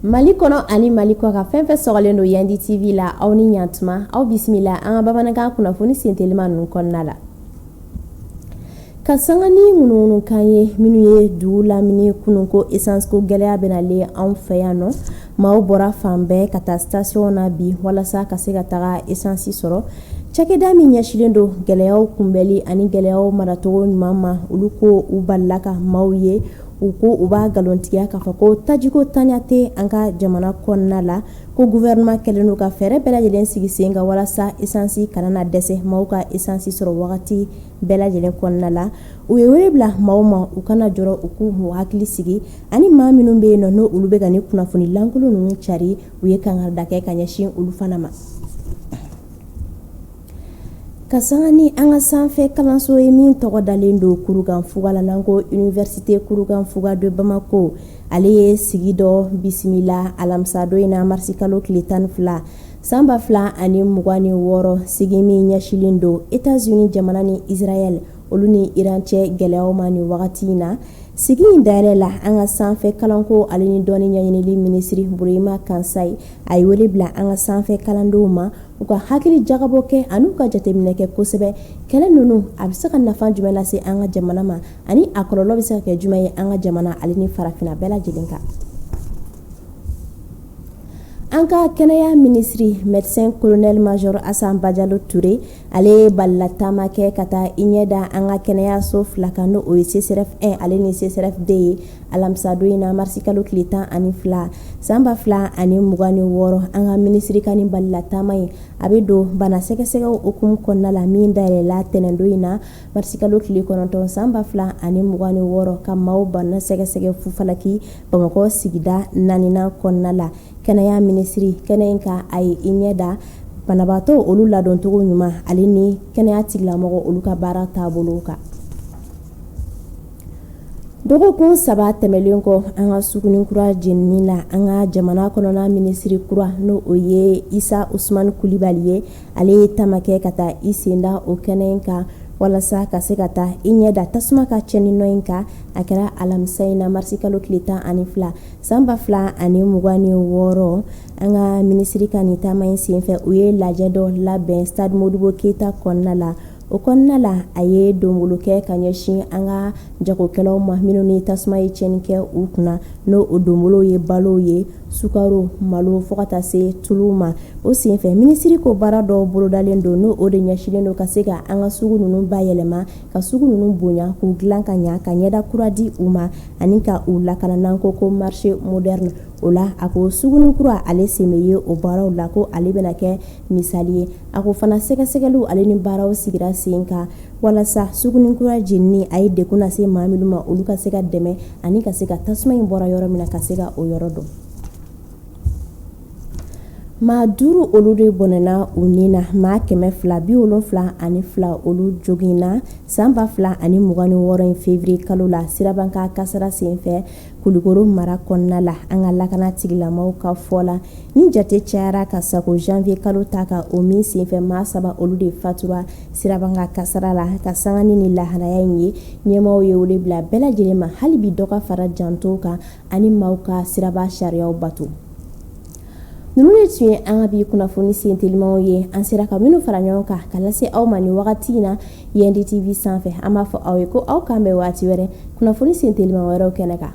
Mali kono ani Mali ko ka fɛn fɛn sɔgɔlen don Yandi TV la aw ni ɲantuma aw bisimila an ka bamanankan kunnafoni sentelima ninnu kɔnɔna la. Ka sanga ni mununu kan ye minnu ye dugu lamini kunun ko essence ko gɛlɛya bɛnalen anw fɛ yan nɔ maaw bɔra fan bɛɛ ka taa station na bi walasa ka se ka taga essence sɔrɔ. Cakɛda min ɲɛsilen don gɛlɛyaw kunbɛli ani gɛlɛyaw maracogo ɲuman ma olu ko u balila ka maaw ye u ko u b'a galontigiya k'a fɔ ko tajiko tanya tɛ an ka jamana kɔnɔna la ko gouvernement kɛlen don ka fɛɛrɛ bɛɛ lajɛlen sigi sen kan walasa essence kana na dɛsɛ maaw ka essence sɔrɔ wagati bɛɛ lajɛlen kɔnɔna la. U ye wele bila maaw ma u kana jɔrɔ u k'u hakili sigi ani maa minnu bɛ yen nɔ n'o olu bɛ ka ni kunnafoni lankolon ninnu cari u ye kangarida kɛ ka ɲɛsin olu fana ma. Ka sanga ni an ka sanfɛ kalanso ye min tɔgɔ dalen don Kurukanfuga la n'an ko Université Kurukanfuga de Bamako ale ye sigi dɔ bisimila alamisa don in na marisi kalo tile 12 san 2026 sigi min ɲɛsilen don États-Unis jamana ni Israël olu ni Iran cɛ gɛlɛyaw ma ni wagati in na. Sigi in dayɛlɛ la an ka sanfɛ kalanko ale ni dɔnni ɲɛɲinili minisiri Burema Kansayi a ye wele bila an ka sanfɛ kalandenw ma u ka hakili jagabɔ kɛ ani u ka jateminɛ kɛ kosɛbɛ kɛlɛ ninnu a bɛ se ka nafa jumɛn lase an ka jamana ma ani a kɔlɔlɔ bɛ se ka kɛ jumɛn ye an ka jamana ale ni farafinna bɛɛ lajɛlen kan. An ka kɛnɛya minisiri médecin colonel major Asan Bajalo Touré ale balila taama kɛ ka taa i ɲɛ da an ka kɛnɛyaso fila kan n'o ye CSRF 1 ale ni CSRF 2 ye alamisa don in na marisi kalo tile 12 san 2026 an ka minisiri ka nin balila taama ye a bɛ don bana sɛgɛsɛgɛw hukumu kɔnɔna la min dayɛlɛla tɛnɛn don in na marisi kalo tile 9 san 2026 ka maaw bana sɛgɛsɛgɛ Fufalaki Bamakɔ sigida 4nan kɔnɔna la. Kɛnɛya minisiri kɛnɛ in ka a ye i ɲɛ da banabaatɔ olu ladoncogo ɲuman ale ni kɛnɛya tigilamɔgɔ olu ka baara taabolo kan. Dɔgɔkun 3 tɛmɛlen kɔ an ka suguni kura jenini la an ka jamana kɔnɔna minisiri kura n'o o ye Isa Usmani Kulibali ye ale ye taama kɛ ka taa i sen da o kɛnɛ in kan walasa ka se ka taa i ɲɛ da tasuma ka cɛnni nɔ in kan a kɛra alamisa in na marisi kalo tile 12 san 2026 an ka minisiri ka nin taama in senfɛ u ye lajɛ dɔ labɛn stade Modibo Keyita kɔnɔna la. O kɔnɔna la a ye donbolo kɛ ka ɲɛsin an ka jagokɛlaw ma minnu ni tasuma ye tiɲɛni kɛ u kunna n'o o donbolo ye balo ye sukaro malo fo ka taa se tulu ma. O senfɛ minisiri ko baara dɔw bolodalen don n'o o de ɲɛsilen don ka se ka an ka sugu ninnu bayɛlɛma ka sugu ninnu bonya k'u dilan ka ɲa ka ɲɛda kura di u ma ani ka u lakana n'an ko marché moderne. O la a ko suguni kura ale sen bɛ ye o baaraw la ko ale bɛna kɛ misali ye a ko fana sɛgɛsɛgɛliw ale ni baaraw sigira sen kan walasa suguni kura jenini a ye dekun lase maa minnu ma olu ka se ka dɛmɛ ani ka se ka tasuma in bɔra yɔrɔ min na ka se ka o yɔrɔ dɔn. Maa 5 olu de bɔnɛna u ni na maa 272 olu joginna san 2026 in février kalo la sirabanka kasara senfɛ Kulikoro mara kɔnɔna la an ka lakana tigilamɔgɔw ka fɔ la ni jate cayara ka sago janvier kalo ta ka o min senfɛ maa 3 olu de fatura sirabanka kasara la ka sanga ni laharaya in ye ɲɛmaaw ye wele bila bɛɛ lajɛlen ma hali bi dɔ ka fara janto kan ani maaw ka siraba sariyaw bato. Ninnu de tun ye an ka bi kunnafoni sentelimaw ye an sera ka minnu fara ɲɔgɔn kan ka lase aw ma ni wagati in na Yandi TV sanfɛ an b'a fɔ aw ye ko aw k'an bɛn waati wɛrɛ kunnafoni sentelima wɛrɛw kɛnɛ kan.